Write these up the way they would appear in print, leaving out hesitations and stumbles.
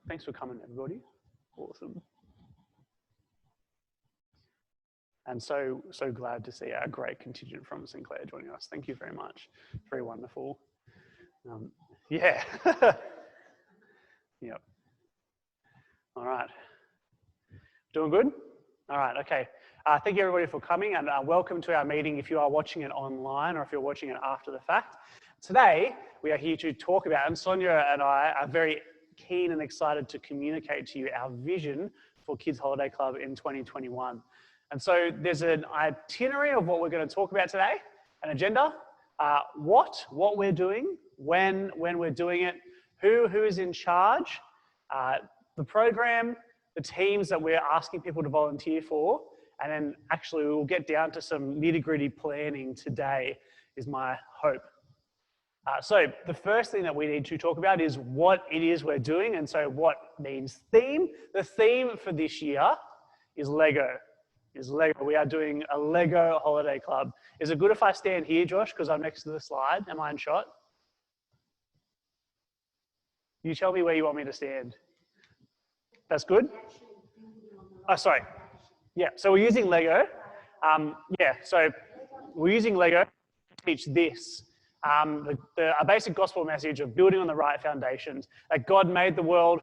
Thanks for coming, everybody. Awesome. And so glad to see our great contingent from Sinclair joining us. Thank you very much. Very wonderful. Yeah. Yep. All right. Doing good? All right, okay. Thank you everybody for coming, and welcome to our meeting if you are watching it online or if you're watching it after the fact. Today, we are here to talk about, and Sonia and I are very keen and excited to communicate to you our vision for Kids Holiday Club in 2021. And so there's an itinerary of what we're going to talk about today, an agenda, what we're doing, when we're doing it, who is in charge, the program, the teams that we're asking people to volunteer for, and then actually we'll get down to some nitty-gritty planning today is my hope. So the first thing that we need to talk about is what it is we're doing, and so what means theme. The theme for this year is Lego. We are doing a Lego holiday club. Is it good if I stand here, Josh, because I'm next to the slide? Am I in shot? You tell me where you want me to stand. That's good? Oh, sorry. Yeah, so we're using Lego. So we're using Lego to teach this. A basic gospel message of building on the right foundations, that God made the world,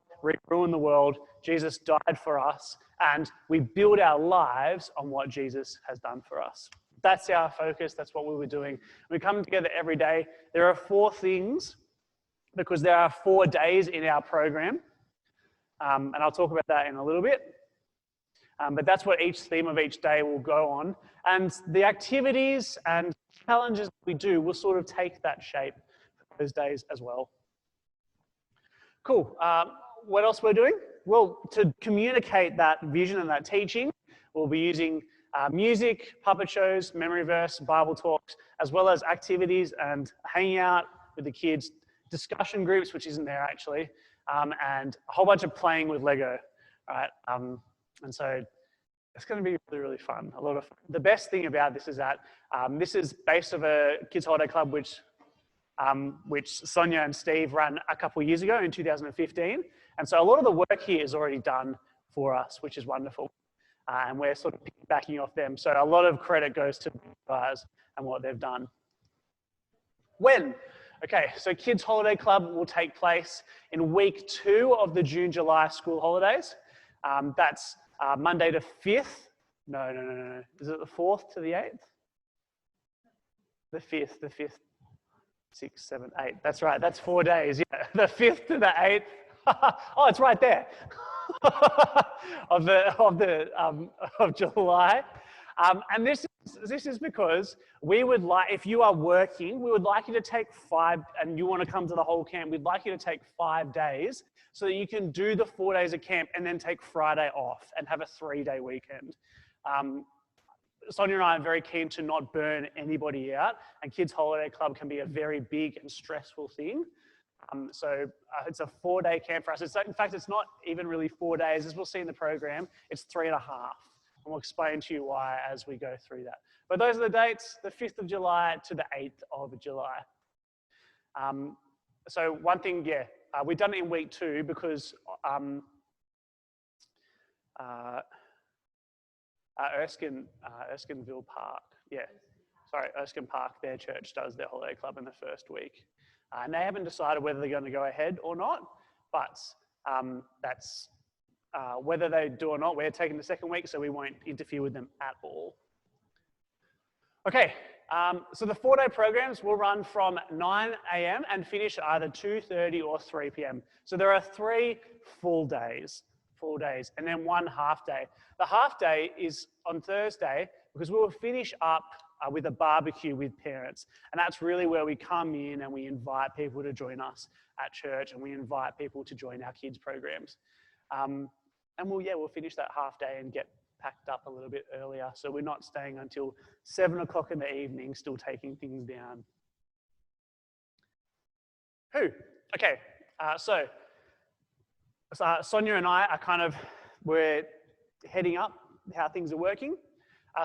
ruined the world, Jesus died for us, and we build our lives on what Jesus has done for us. That's our focus, that's what we were doing. We come together every day. There are 4 things, because there are 4 days in our program, and I'll talk about that in a little bit. But that's what each theme of each day will go on. And the activities and challenges we do will sort of take that shape for those days as well. Cool. What else we're doing? Well, to communicate that vision and that teaching, we'll be using music, puppet shows, memory verse, Bible talks, as well as activities and hanging out with the kids, discussion groups, which isn't there actually, and a whole bunch of playing with Lego. All right. And so it's going to be really, really fun. A lot of fun. The best thing about this is that this is based off a Kids Holiday Club, which Sonia and Steve ran a couple of years ago in 2015. And so a lot of the work here is already done for us, which is wonderful. And we're sort of backing off them. So a lot of credit goes to the guys and what they've done. When? Okay, so Kids Holiday Club will take place in week 2 of the June-July school holidays. That's Monday to 5th. No. Is it the 4th to the 8th? The 5th. 6, 7, 8. That's right. That's 4 days. Yeah, the 5th to the 8th. Oh, it's right there. of July. And this is because we would like, if you are working, we would like you to take 5, and you want to come to the whole camp, we'd like you to take 5 days so that you can do the 4 days of camp and then take Friday off and have a 3-day weekend. Sonia and I are very keen to not burn anybody out, and Kids Holiday Club can be a very big and stressful thing. So it's a 4-day camp for us. In fact, it's not even really 4 days. As we'll see in the program, it's 3.5. And we'll explain to you why as we go through that. But those are the dates, the 5th of July to the 8th of July. So one thing, we've done it in week 2 because Erskineville Park, Erskine Park, their church does their holiday club in the first week. And they haven't decided whether they're going to go ahead or not, but that's whether they do or not, we're taking the second week, so we won't interfere with them at all. Okay, so the 4-day programs will run from 9 a.m. and finish either 2:30 or 3 p.m. So there are 3 full days, and then 1 half day. The half day is on Thursday because we will finish up with a barbecue with parents. And that's really where we come in and we invite people to join us at church, and we invite people to join our kids programs. And we'll finish that half day and get packed up a little bit earlier. So we're not staying until 7 o'clock in the evening, still taking things down. Okay, so Sonia and I are we're heading up how things are working.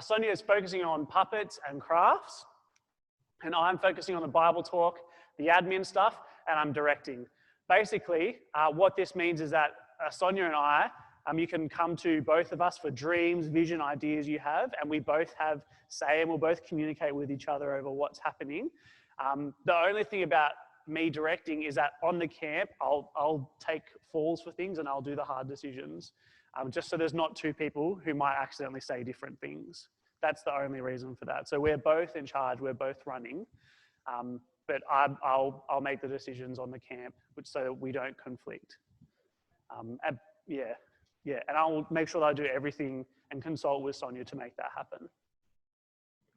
Sonia is focusing on puppets and crafts, and I'm focusing on the Bible talk, the admin stuff, and I'm directing. Basically, what this means is that Sonia and I, you can come to both of us for dreams, vision, ideas you have, and we both have say and we'll both communicate with each other over what's happening. The only thing about me directing is that on the camp, I'll take falls for things and I'll do the hard decisions, just so there's not two people who might accidentally say different things. That's the only reason for that. So we're both in charge, we're both running, but I'll make the decisions on the camp so that we don't conflict. And and I'll make sure that I do everything and consult with Sonia to make that happen.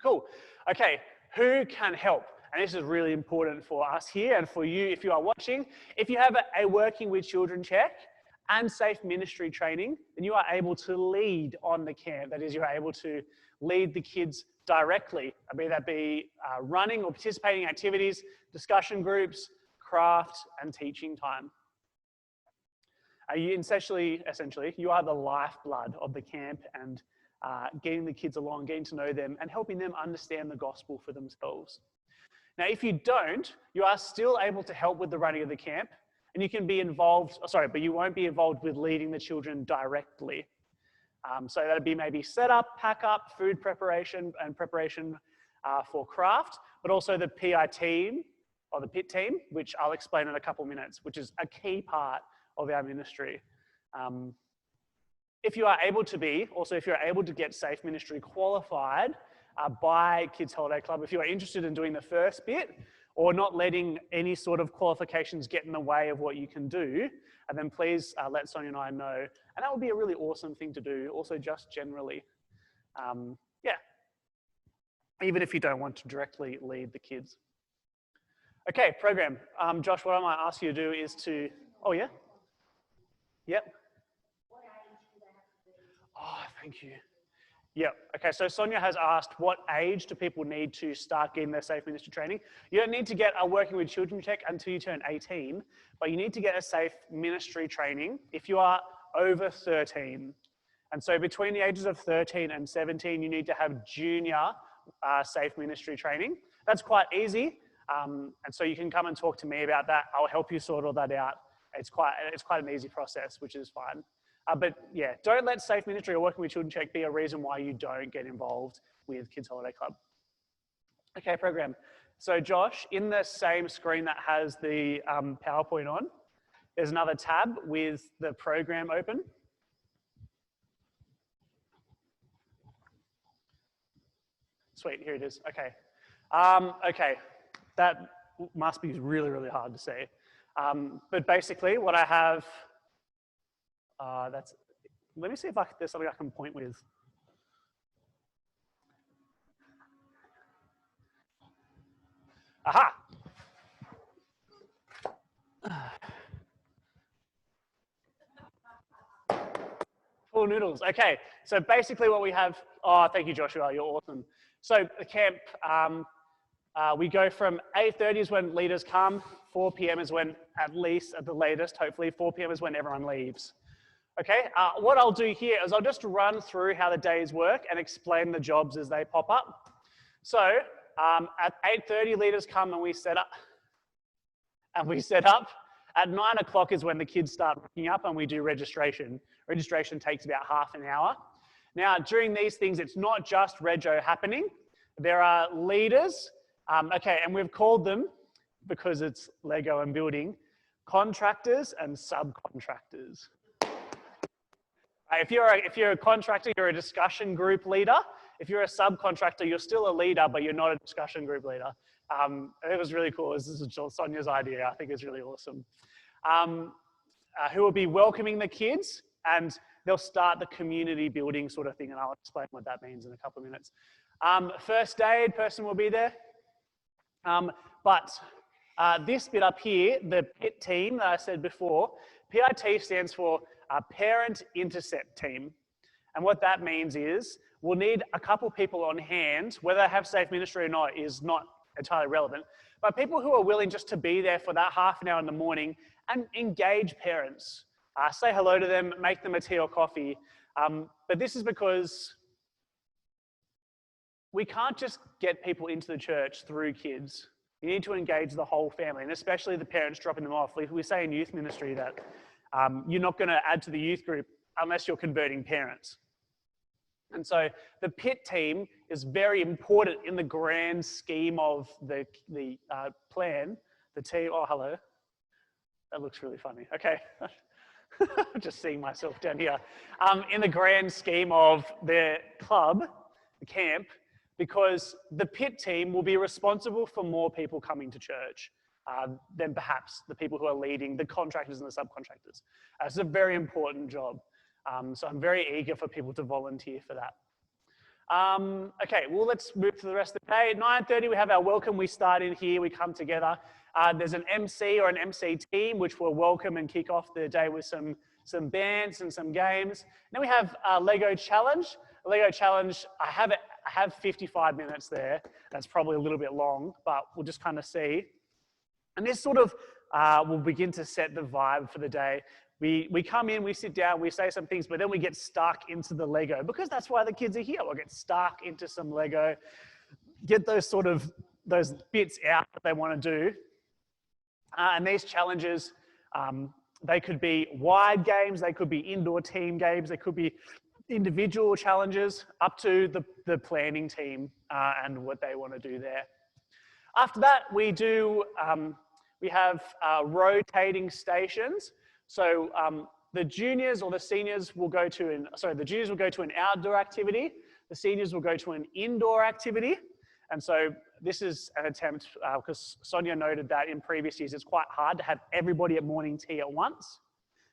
Cool. Okay, who can help? And this is really important for us here and for you if you are watching. If you have a working with children check and safe ministry training, then you are able to lead on the camp. That is, you're able to lead the kids directly, be that be running or participating in activities, discussion groups, craft, and teaching time. Essentially, you are the lifeblood of the camp and getting the kids along, getting to know them, and helping them understand the gospel for themselves. Now, if you don't, you are still able to help with the running of the camp, and you can be involved, but you won't be involved with leading the children directly. So that'd be maybe setup, pack up, food preparation, and preparation for craft, but also the PI team, or the PIT team, which I'll explain in a couple minutes, which is a key part of our ministry. If you are able to be, also if you're able to get safe ministry qualified by Kids Holiday Club, if you are interested in doing the first bit or not letting any sort of qualifications get in the way of what you can do, and then please let Sonia and I know. And that would be a really awesome thing to do, also just generally. Even if you don't want to directly lead the kids. Okay, program. Josh, what I might ask you to do is to, oh yeah? Yep. Oh, thank you. Yep. Okay, so Sonia has asked, what age do people need to start getting their safe ministry training? You don't need to get a working with children check until you turn 18, but you need to get a safe ministry training if you are over 13. And so between the ages of 13 and 17, you need to have junior safe ministry training. That's quite easy. And so you can come and talk to me about that. I'll help you sort all that out. It's quite an easy process, which is fine. But yeah, don't let safe ministry or working with children check be a reason why you don't get involved with Kids Holiday Club. Okay, program. So Josh, in the same screen that has the PowerPoint on, there's another tab with the program open. Sweet, here it is. Okay. Okay, that must be really, really hard to see. But basically what I have, let me see if there's something I can point with. Aha! Full noodles. Okay, so basically what we have, oh, thank you, Joshua, you're awesome. So the camp, we go from 8:30 is when leaders come, 4 p.m. is when, at the latest, hopefully, 4 p.m. is when everyone leaves. Okay, what I'll do here is I'll just run through how the days work and explain the jobs as they pop up. So at 8:30, leaders come and we set up. At 9 o'clock is when the kids start picking up and we do registration. Registration takes about half an hour. Now, during these things, it's not just rego happening. There are leaders, and we've called them, because it's Lego and building, contractors and subcontractors. If you're a contractor, you're a discussion group leader. If you're a subcontractor, you're still a leader, but you're not a discussion group leader. It was really cool. This is Sonia's idea. I think it's really awesome. Who will be welcoming the kids, and they'll start the community building sort of thing, and I'll explain what that means in a couple of minutes. First aid person will be there. This bit up here, the PIT team that I said before, PIT stands for Parent Intercept Team. And what that means is we'll need a couple people on hand, whether they have safe ministry or not is not entirely relevant, but people who are willing just to be there for that half an hour in the morning and engage parents. Say hello to them, make them a tea or coffee. But this is because we can't just get people into the church through kids. You need to engage the whole family, and especially the parents dropping them off. We say in youth ministry that you're not going to add to the youth group unless you're converting parents. And so the pit team is very important in the grand scheme of the plan. The team, oh, hello. That looks really funny. Okay. Just seeing myself down here. In the grand scheme of the club, the camp, because the pit team will be responsible for more people coming to church than perhaps the people who are leading, the contractors and the subcontractors. It's a very important job. So I'm very eager for people to volunteer for that. Okay, well, let's move to the rest of the day. At 9:30, we have our welcome. We start in here, we come together. There's an MC or an MC team, which will welcome and kick off the day with some bands and some games. Then we have a Lego challenge. A Lego challenge, I have 55 minutes there. That's probably a little bit long, but we'll just kind of see. And this sort of will begin to set the vibe for the day. We come in, we sit down, we say some things, but then we get stuck into the Lego because that's why the kids are here. We'll get stuck into some Lego, get those bits out that they want to do. And these challenges, they could be wide games, they could be indoor team games, they could be individual challenges, up to the planning team and what they want to do there. After that, we have rotating stations. So the juniors or the seniors will go to an outdoor activity. The seniors will go to an indoor activity. And so this is an attempt, because Sonia noted that in previous years, it's quite hard to have everybody at morning tea at once.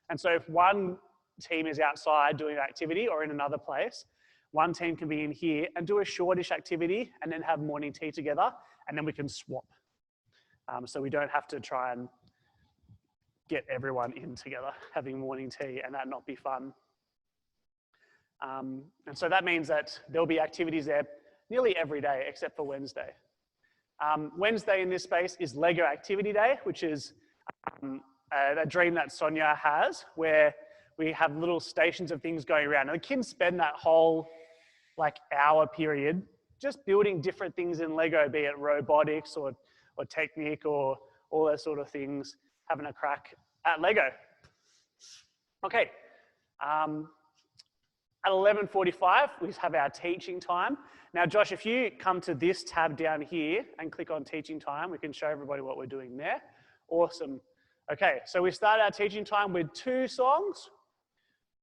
And so if one team is outside doing an activity or in another place, one team can be in here and do a shortish activity and then have morning tea together, and then we can swap. So we don't have to try and get everyone in together having morning tea and that not be fun. And so that means that there'll be activities there nearly every day except for Wednesday. Wednesday in this space is Lego Activity Day, which is a dream that Sonia has, where we have little stations of things going around. And the kids spend that whole hour period just building different things in Lego, be it robotics or technique or all those sort of things, having a crack at Lego. Okay. At 11:45, we have our teaching time. Now, Josh, if you come to this tab down here and click on teaching time, we can show everybody what we're doing there. Awesome. Okay, so we start our teaching time with 2 songs.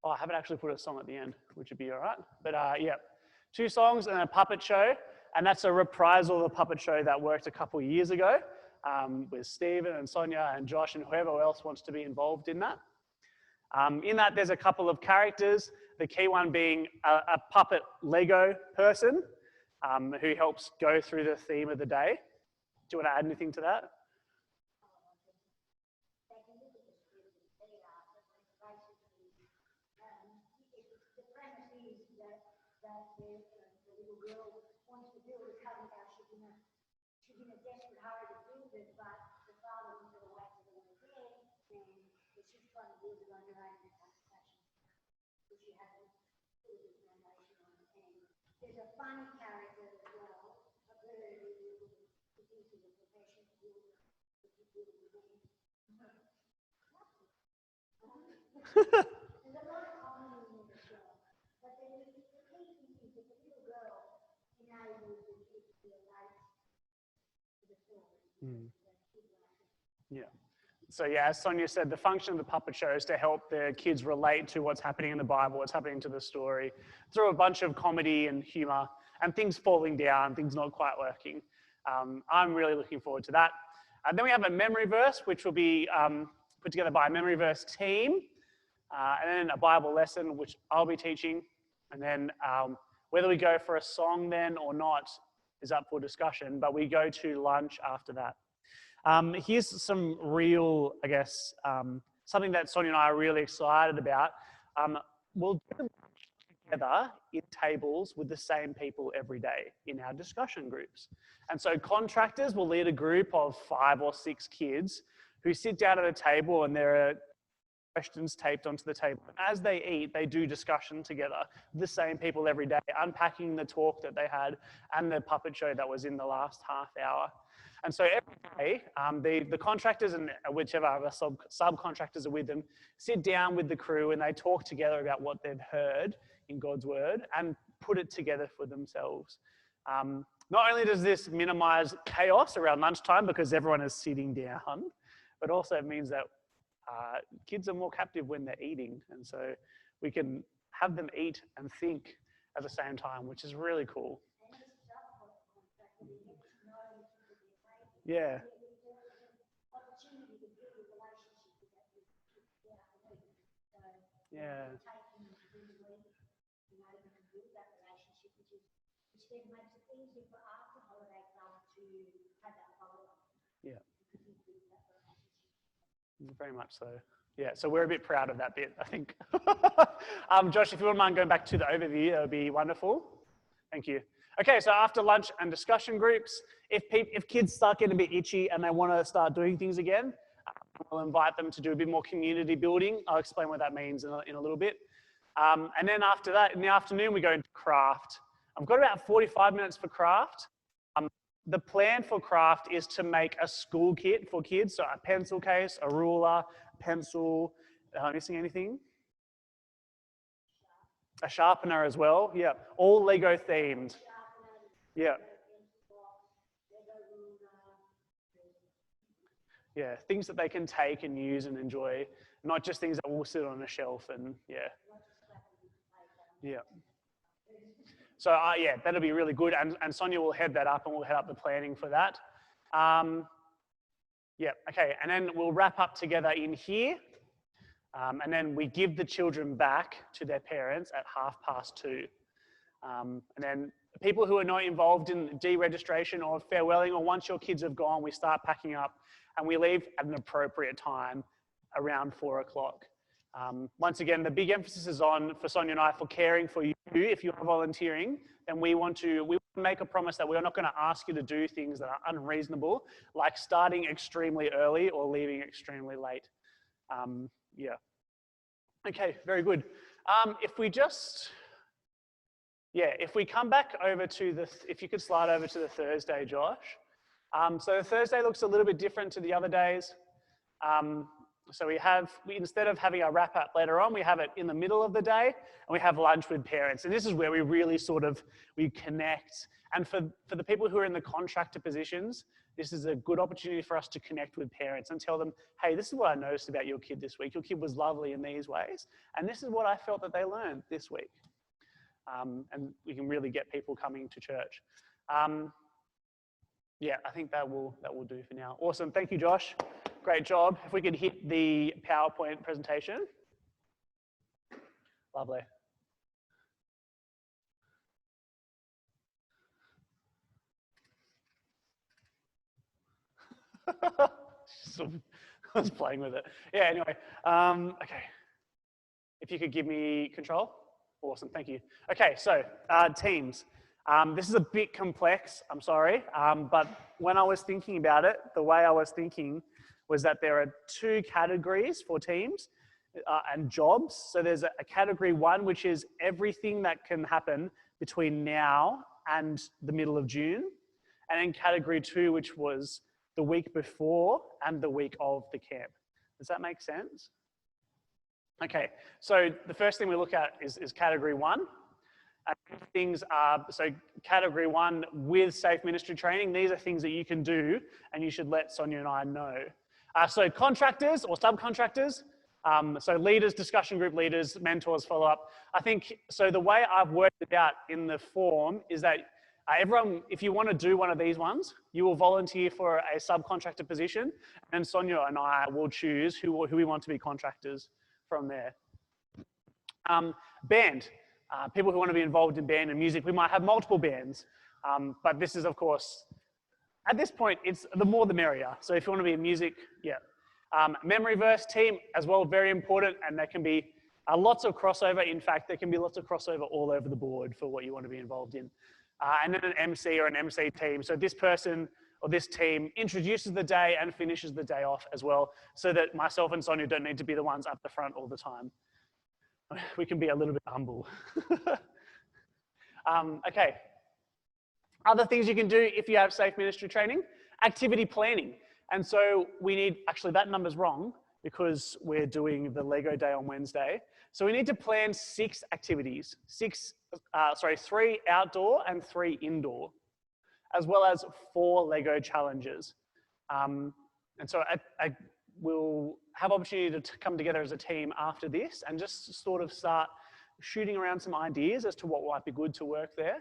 Oh, I haven't actually put a song at the end, which would be all right. But yeah, 2 songs and a puppet show. And that's a reprisal of a puppet show that worked a couple of years ago with Stephen and Sonia and Josh and whoever else wants to be involved in that. In that, there's a couple of characters, the key one being a puppet Lego person who helps go through the theme of the day. Do you want to add anything to that? She's in a desperate hurry to build it, but the father wants her to wait till the weekend, and she's trying to build it on her own fashion. So she hasn't put a foundation on it. And there's a funny character as well, a bird who produces a profession to build it. There's a lot of comedy in the show, but the key thing is that the little girl enables the kids to relate. Yeah. So yeah, as Sonia said, the function of the puppet show is to help the kids relate to what's happening in the Bible, what's happening to the story, through a bunch of comedy and humor and things falling down, things not quite working. I'm really looking forward to that. And then we have a memory verse, which will be put together by a memory verse team, and then a Bible lesson, which I'll be teaching. And then whether we go for a song then or not is up for discussion, but we go to lunch after that. Here's some real, I guess, something that Sonia and I are really excited about. We'll do lunch together in tables with the same people every day in our discussion groups. And so contractors will lead a group of 5 or 6 kids who sit down at a table, and there are questions taped onto the table. As they eat, they do discussion together, the same people every day, unpacking the talk that they had and the puppet show that was in the last half hour. And so every day, the contractors and whichever other subcontractors are with them sit down with the crew and they talk together about what they've heard in God's word and put it together for themselves. Not only does this minimize chaos around lunchtime because everyone is sitting down, but also it means that kids are more captive when they're eating. And so we can have them eat and think at the same time, which is really cool. Yeah. Yeah. Yeah. Very much so. Yeah, so we're a bit proud of that bit, I think. Josh, if you wouldn't mind going back to the overview, that would be wonderful. Thank you. Okay, so after lunch and discussion groups, if kids start getting a bit itchy and they want to start doing things again, we'll invite them to do a bit more community building. I'll explain what that means in a little bit. And then after that, in the afternoon, we go into craft. I've got about 45 minutes for craft. The plan for craft is to make a school kit for kids, so a pencil case, a ruler, pencil. Am I missing anything? A sharpener as well. Yeah, all Lego themed. Yeah. Yeah, things that they can take and use and enjoy, not just things that will sit on a shelf and yeah. Yeah. So yeah, that'll be really good. And Sonia will head that up and we'll head up the planning for that. Yeah, okay. And then we'll wrap up together in here. And then we give the children back to their parents at 2:30. And then people who are not involved in deregistration or farewelling, or once your kids have gone, we start packing up and we leave at an appropriate time around 4 o'clock. Once again, the big emphasis is on, for Sonia and I, for caring for you. If you are volunteering, then we want to make a promise that we're not going to ask you to do things that are unreasonable, like starting extremely early or leaving extremely late. Yeah. Okay, very good. If we come back over to if you could slide over to the Thursday, Josh. So the Thursday looks a little bit different to the other days. So instead of having our wrap up later on, we have it in the middle of the day and we have lunch with parents. And this is where we really we connect. And for the people who are in the contractor positions, this is a good opportunity for us to connect with parents and tell them, hey, this is what I noticed about your kid this week. Your kid was lovely in these ways. And this is what I felt that they learned this week. And we can really get people coming to church. Yeah, I think that will do for now. Awesome, thank you, Josh. Great job. If we could hit the PowerPoint presentation. Lovely. I was playing with it. Yeah, anyway. Okay. If you could give me control. Awesome, thank you. Okay, so teams. This is a bit complex, I'm sorry. But when I was thinking about it, the way I was thinking was that there are 2 categories for teams and jobs. So there's a category 1, which is everything that can happen between now and the middle of June. And then category 2, which was the week before and the week of the camp. Does that make sense? Okay, so the first thing we look at is category 1. Things are, so category 1 with safe ministry training, these are things that you can do and you should let Sonia and I know. So contractors or subcontractors, so leaders, discussion group leaders, mentors, follow up. I think, so the way I've worked it out in the form is that everyone, if you want to do one of these ones, you will volunteer for a subcontractor position and Sonia and I will choose who we want to be contractors from there. Band. People who want to be involved in band and music, we might have multiple bands, but this is, of course, at this point, it's the more the merrier. So if you want to be in music, yeah. Memory verse team as well, very important, and there can be lots of crossover. In fact, there can be lots of crossover all over the board for what you want to be involved in. And then an MC or an MC team. So this person or this team introduces the day and finishes the day off as well, so that myself and Sonia don't need to be the ones up the front all the time. We can be a little bit humble. Okay. Other things you can do if you have safe ministry training. Activity planning. And so we need, actually that number's wrong because we're doing the Lego Day on Wednesday. So we need to plan 6 activities, 3 outdoor and 3 indoor, as well as 4 Lego challenges. And so we'll have opportunity to come together as a team after this and just sort of start shooting around some ideas as to what might be good to work there.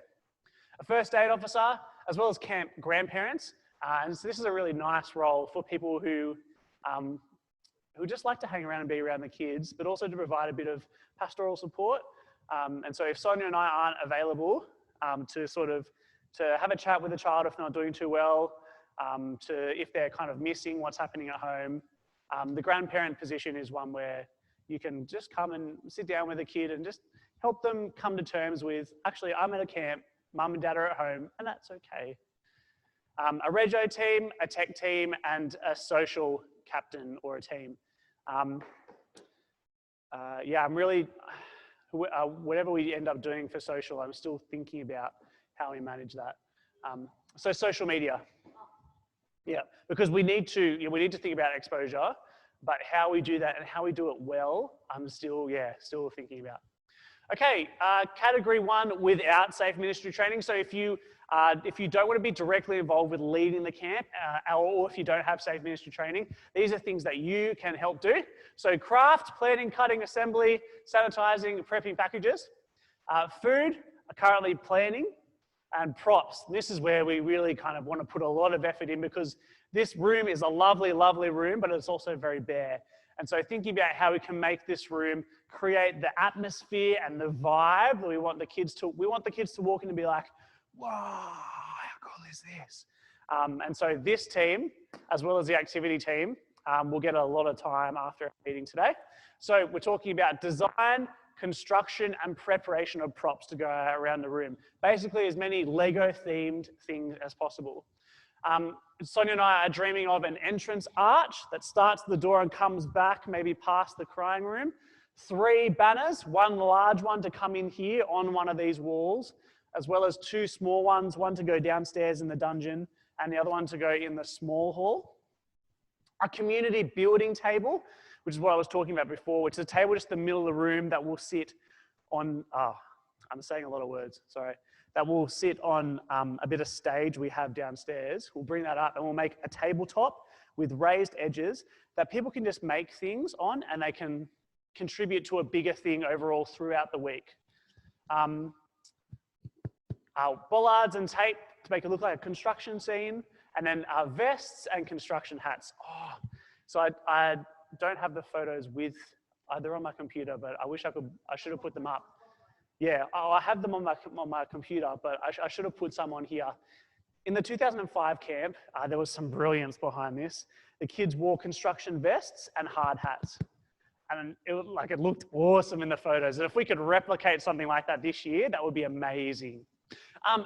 A first aid officer, as well as camp grandparents. And so this is a really nice role for people who just like to hang around and be around the kids, but also to provide a bit of pastoral support. And so if Sonia and I aren't available to have a chat with the child if they're not doing too well, if they're kind of missing what's happening at home, the grandparent position is one where you can just come and sit down with a kid and just help them come to terms with, actually, I'm at a camp, mum and dad are at home, and that's okay. A rego team, a tech team, and a social captain or a team. Yeah, I'm really, whatever we end up doing for social, I'm still thinking about how we manage that. So social media. Yeah, because we need to think about exposure, but how we do that and how we do it well, I'm still thinking about. Okay, category 1 without safe ministry training. So if you don't want to be directly involved with leading the camp, or if you don't have safe ministry training, these are things that you can help do. So craft, planning, cutting, assembly, sanitizing, prepping packages. Food, currently planning, and props. This is where we really kind of want to put a lot of effort in because this room is a lovely, lovely room, but it's also very bare. And so thinking about how we can make this room create the atmosphere and the vibe that we want the kids to walk in and be like, wow, how cool is this? And so this team, as well as the activity team, will get a lot of time after our meeting today. So we're talking about design, construction, and preparation of props to go around the room. Basically, as many Lego-themed things as possible. Sonia and I are dreaming of an entrance arch that starts at the door and comes back, maybe past the crying room. 3 banners, 1 large one to come in here on one of these walls, as well as 2 small ones, one to go downstairs in the dungeon and the other one to go in the small hall. A community building table, which is what I was talking about before, which is a table just in the middle of the room that will sit on, I'm saying a lot of words, sorry, that will sit on a bit of stage we have downstairs. We'll bring that up and we'll make a tabletop with raised edges that people can just make things on and they can contribute to a bigger thing overall throughout the week. Bollards and tape to make it look like a construction scene, and then vests and construction hats. So I don't have the photos with, they're on my computer, but I should have put them up. Yeah, I have them on my computer, but I should have put some on here. In the 2005 camp, there was some brilliance behind this. The kids wore construction vests and hard hats. And it looked awesome in the photos. And if we could replicate something like that this year, that would be amazing.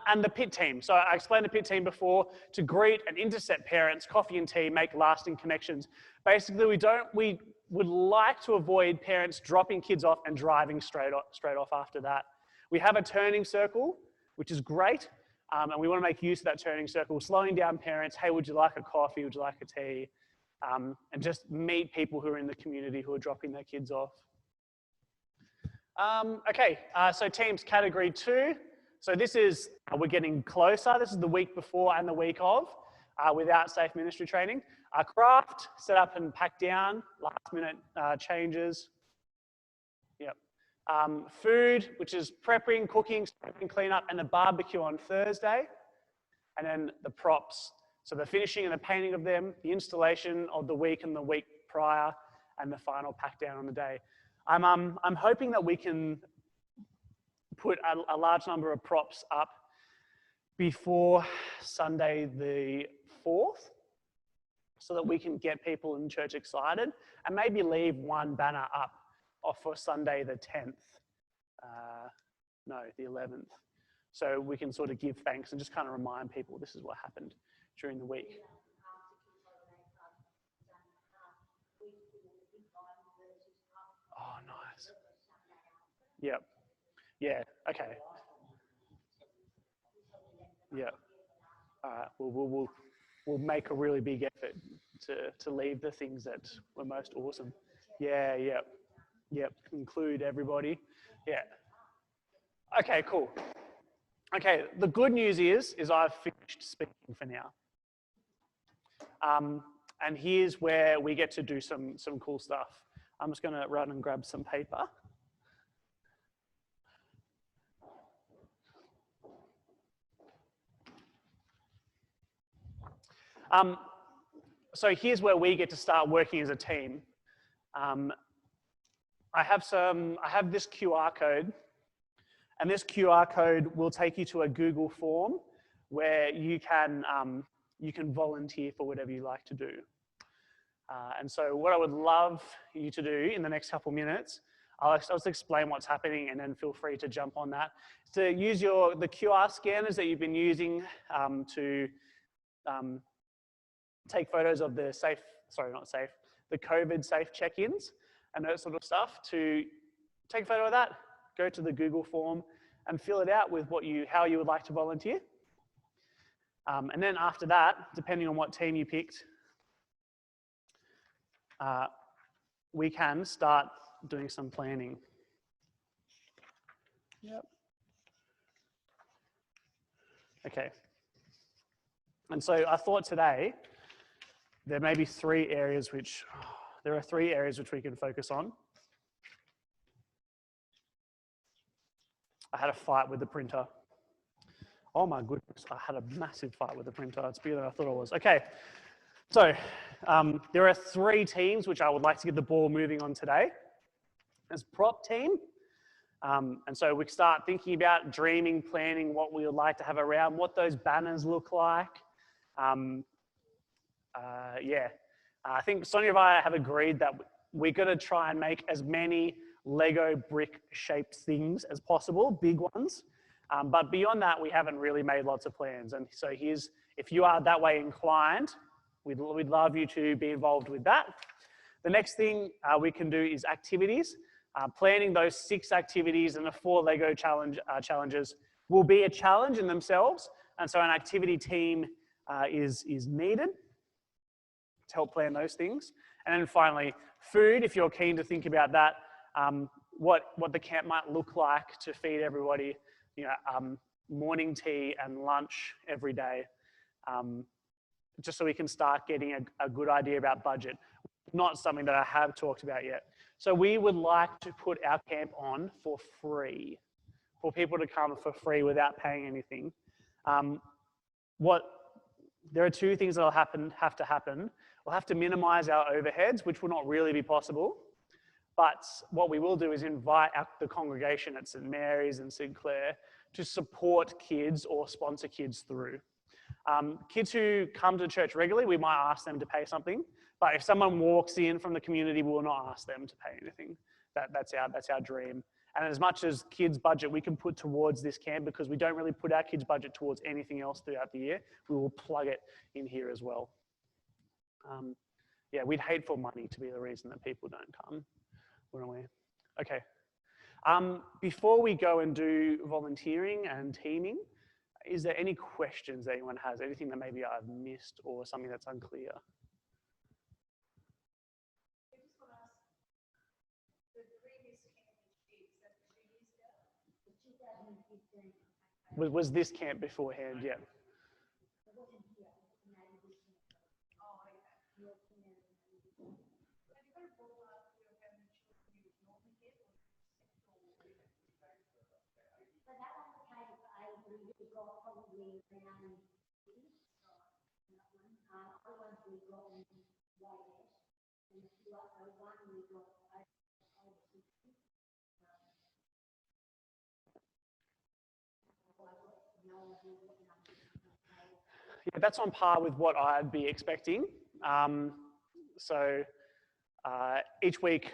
And the pit team. So I explained the pit team before, to greet and intercept parents, coffee and tea, make lasting connections. Basically, we would like to avoid parents dropping kids off and driving straight off after that. We have a turning circle, which is great. And we want to make use of that turning circle, slowing down parents. Hey, would you like a coffee? Would you like a tea? And just meet people who are in the community who are dropping their kids off. Okay, so teams category 2. So this is, we're getting closer. This is the week before and the week of, without safe ministry training. Craft, set up and pack down, last minute changes. Yep. Food, which is prepping, cooking, clean up, and the barbecue on Thursday. And then the props. So the finishing and the painting of them, the installation of the week and the week prior, and the final pack down on the day. I'm hoping that we can put a large number of props up before Sunday the 4th so that we can get people in church excited and maybe leave 1 banner up for Sunday the 10th. No, the 11th. So we can sort of give thanks and just kind of remind people this is what happened during the week. Oh, nice. Yep. Yeah, okay. Yeah. All right, we'll we'll make a really big effort to leave the things that were most awesome. Yeah, yep, include everybody. Yeah. Okay, cool. Okay, the good news is I've finished speaking for now. And here's where we get to do some cool stuff. I'm just gonna run and grab some paper. So here's where we get to start working as a team. I have this QR code, and this QR code will take you to a Google form where you can volunteer for whatever you like to do. And so what I would love you to do in the next couple minutes, I'll just explain what's happening and then feel free to jump on that. To use the QR scanners that you've been using to take photos of the the COVID safe check-ins and that sort of stuff. To take a photo of that, go to the Google form and fill it out with how you would like to volunteer. And then after that, depending on what team you picked, we can start doing some planning. Yep. Okay. And so I thought today there may be three areas which we can focus on. I had a fight with the printer. Oh my goodness, I had a massive fight with the printer. It's bigger than I thought it was. Okay, so there are three teams which I would like to get the ball moving on today. As prop team, and so we start thinking about dreaming, planning what we would like to have around, what those banners look like. I think Sonia and I have agreed that we're going to try and make as many Lego brick shaped things as possible, big ones. But beyond that, we haven't really made lots of plans. And so if you are that way inclined, we'd love you to be involved with that. The next thing we can do is activities. Planning those 6 activities and the 4 Lego challenges will be a challenge in themselves. And so an activity team is needed to help plan those things. And then finally, food, if you're keen to think about that, what the camp might look like to feed everybody, morning tea and lunch every day, just so we can start getting a good idea about budget. Not something that I have talked about yet. So we would like to put our camp on for free, for people to come for free without paying anything. There are 2 things that will have to happen. We'll have to minimize our overheads, which will not really be possible. But what we will do is invite the congregation at St. Mary's and St. Clair to support kids or sponsor kids through. Kids who come to church regularly, we might ask them to pay something. But if someone walks in from the community, we will not ask them to pay anything. That's our dream. And as much as kids' budget we can put towards this camp, because we don't really put our kids' budget towards anything else throughout the year, we will plug it in here as well. We'd hate for money to be the reason that people don't come, wouldn't we? Okay. Before we go and do volunteering and teaming, is there any questions that anyone has? Anything that maybe I've missed or something that's unclear? Was this camp beforehand? Yeah. Yeah, that's on par with what I'd be expecting. Each week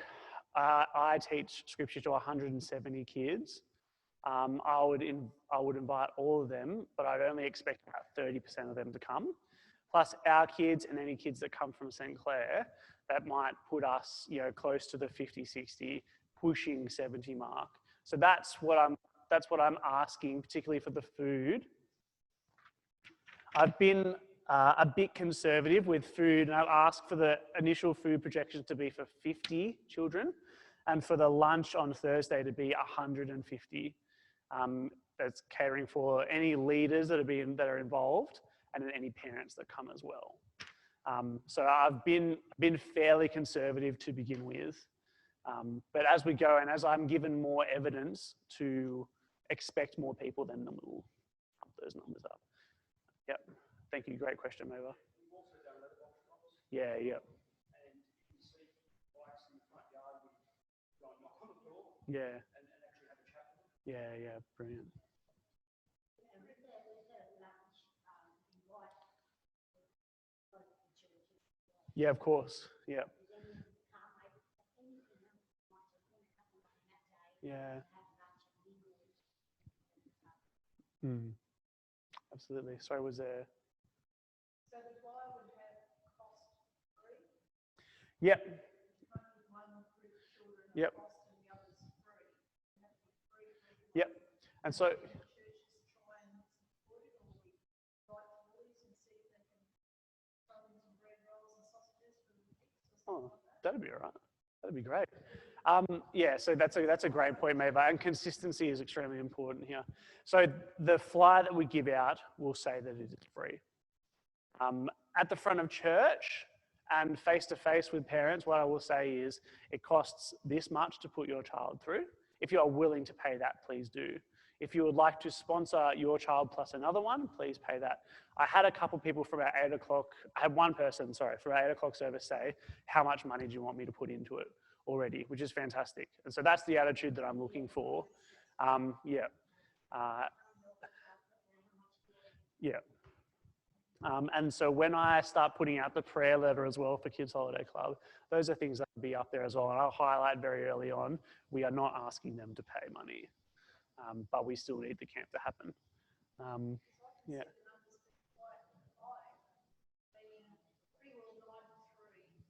I teach scripture to 170 kids. I would invite all of them, but I'd only expect about 30% of them to come. Plus our kids and any kids that come from St. Clair, that might put us, close to the 50, 60, pushing 70 mark. So that's what I'm asking, particularly for the food. I've been a bit conservative with food, and I've asked for the initial food projections to be for 50 children, and for the lunch on Thursday to be 150. That's catering for any leaders that are involved, and then any parents that come as well. So I've been fairly conservative to begin with, but as we go and as I'm given more evidence to expect more people, then we'll up those numbers up. Yep. Thank you. Great question, Mova. Yeah, yeah. Yeah. Yeah, yeah, brilliant. Yeah, of course. Yeah. Yeah. Absolutely. Sorry, was there? So the flyer would have cost free? Yep. Yep. Yep. And so. Oh, that'd be all right. That'd be great. Yeah, so that's a great point, Mava, and consistency is extremely important here. So the flyer that we give out will say that it is free. At the front of church and face-to-face with parents, what I will say is it costs this much to put your child through. If you are willing to pay that, please do. If you would like to sponsor your child plus another one, please pay that. I had a couple people from our 8 o'clock, I had one person, sorry, from our 8 o'clock service say, how much money do you want me to put into it already, which is fantastic. And so that's the attitude that I'm looking for. Yeah. Yeah. And so when I start putting out the prayer letter as well for Kids Holiday Club, those are things that will be up there as well. And I'll highlight very early on, we are not asking them to pay money, but we still need the camp to happen. Yeah.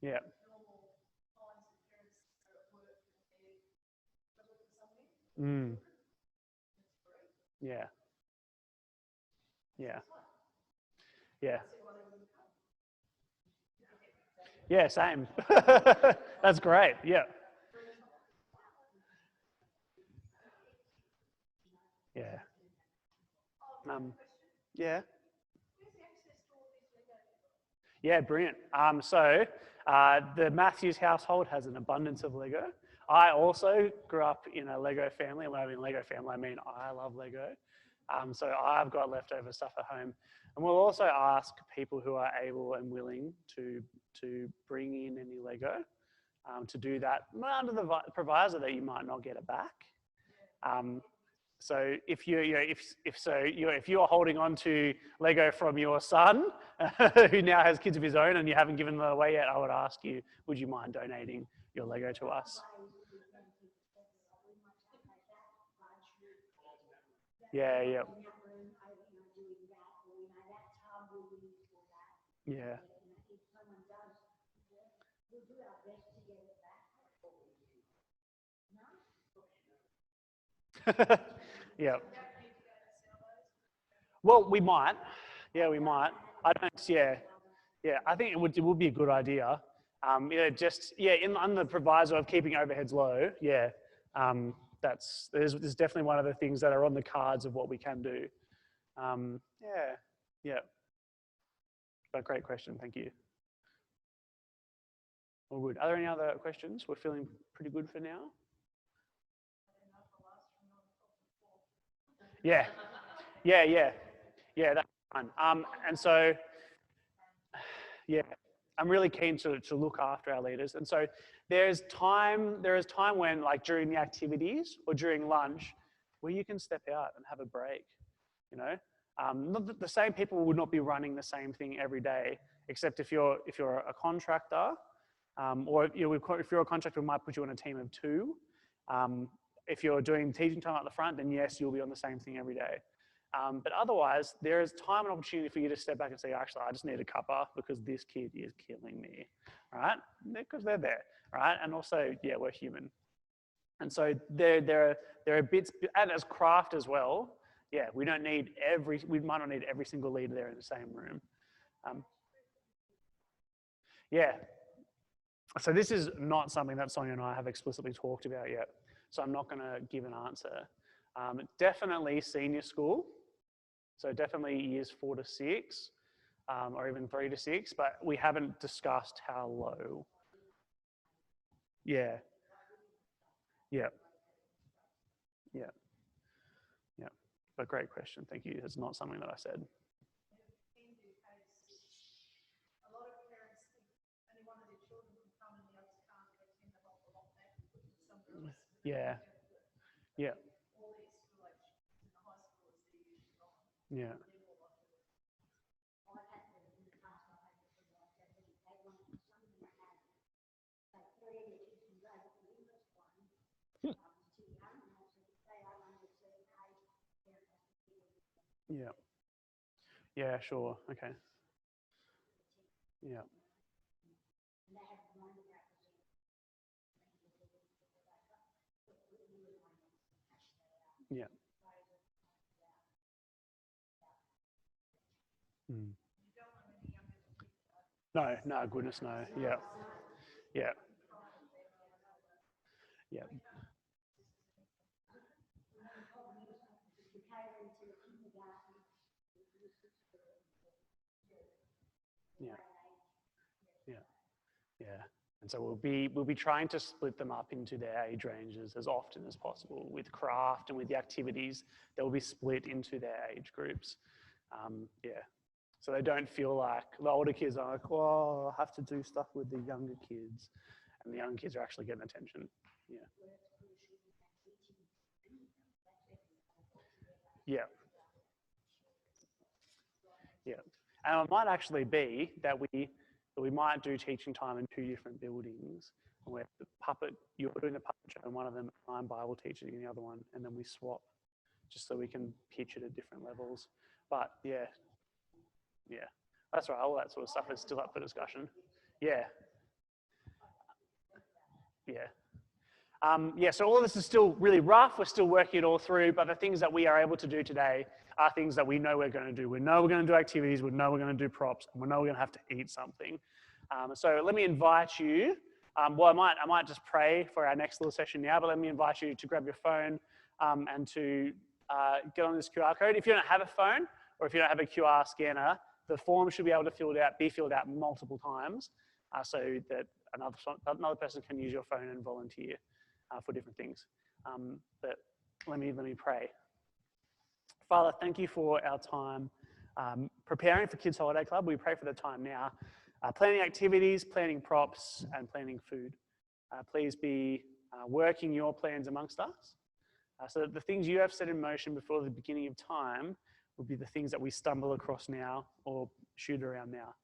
Yeah. Yeah. Yeah. Yeah. Yeah, same. That's great. Yeah. Yeah. Yeah. Yeah, brilliant. So the Matthews household has an abundance of Lego. I also grew up in a Lego family. When I mean Lego family, I mean I love Lego. So I've got leftover stuff at home. And we'll also ask people who are able and willing to bring in any Lego to do that under the proviso that you might not get it back. So if you're holding on to Lego from your son, who now has kids of his own, and you haven't given them away yet, I would ask you, would you mind donating your Lego to us? Yeah, yeah. Yeah. Yeah. Well, we might. Yeah, we might. I don't. Yeah, yeah. I think it would be a good idea. On the proviso of keeping overheads low. Yeah. There's definitely one of the things that are on the cards of what we can do. Yeah. Yeah. But great question. Thank you. All good. Are there any other questions? We're feeling pretty good for now. Yeah. Yeah. Yeah. Yeah. That's fine. And so, yeah, I'm really keen to look after our leaders. And so there is time when, like during the activities or during lunch, where you can step out and have a break. You know, the same people would not be running the same thing every day, except if you're a contractor, or if you're a contractor, we might put you on a team of 2. If you're doing teaching time at the front, then yes, you'll be on the same thing every day. But otherwise, there is time and opportunity for you to step back and say, actually, I just need a cuppa because this kid is killing me, right? Because they're there, right? And also, yeah, we're human. And so there are bits, and as craft as well, yeah, we might not need every single leader there in the same room. Yeah. So this is not something that Sonia and I have explicitly talked about yet. So I'm not going to give an answer. Definitely senior school. So definitely years 4 to 6, or even 3 to 6, but we haven't discussed how low. Yeah. Yeah. Yeah. Yeah. But great question. Thank you. It's not something that I said. Yeah. Yeah. Yeah. Yeah. Yeah, sure. Okay. Yeah. Yeah. Mm. No, no, goodness, no. Yeah. Yeah. Yeah. Yeah. Yeah. Yeah. And so we'll be trying to split them up into their age ranges as often as possible with craft and with the activities. They will be split into their age groups. Yeah. So they don't feel like the older kids are like, oh, I have to do stuff with the younger kids. And the young kids are actually getting attention. Yeah. Yeah. Yeah. And it might actually be that we might do teaching time in 2 different buildings, where the puppet, you're doing the puppet show in one of them, and I'm Bible teaching in the other one, and then we swap, just so we can pitch it at different levels. But yeah, yeah, that's right. All that sort of stuff is still up for discussion. Yeah, yeah. Yeah, so all of this is still really rough. We're still working it all through, but the things that we are able to do today are things that we know we're going to do. We know we're going to do activities. We know we're going to do props, and we know we're going to have to eat something. So let me invite you. Well, I might just pray for our next little session now, but let me invite you to grab your phone and to get on this QR code. If you don't have a phone or if you don't have a QR scanner, the form should be able to be filled out multiple times so that another person can use your phone and volunteer for different things. But let me pray. Father, thank you for our time preparing for Kids Holiday Club. We pray for the time now, planning activities, planning props, and planning food. Please be working your plans amongst us so that the things you have set in motion before the beginning of time will be the things that we stumble across now or shoot around now.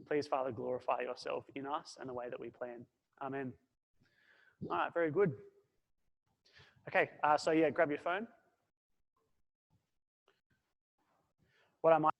Please, Father, glorify yourself in us and the way that we plan. Amen. All right, very good. Okay, so yeah, grab your phone. What I might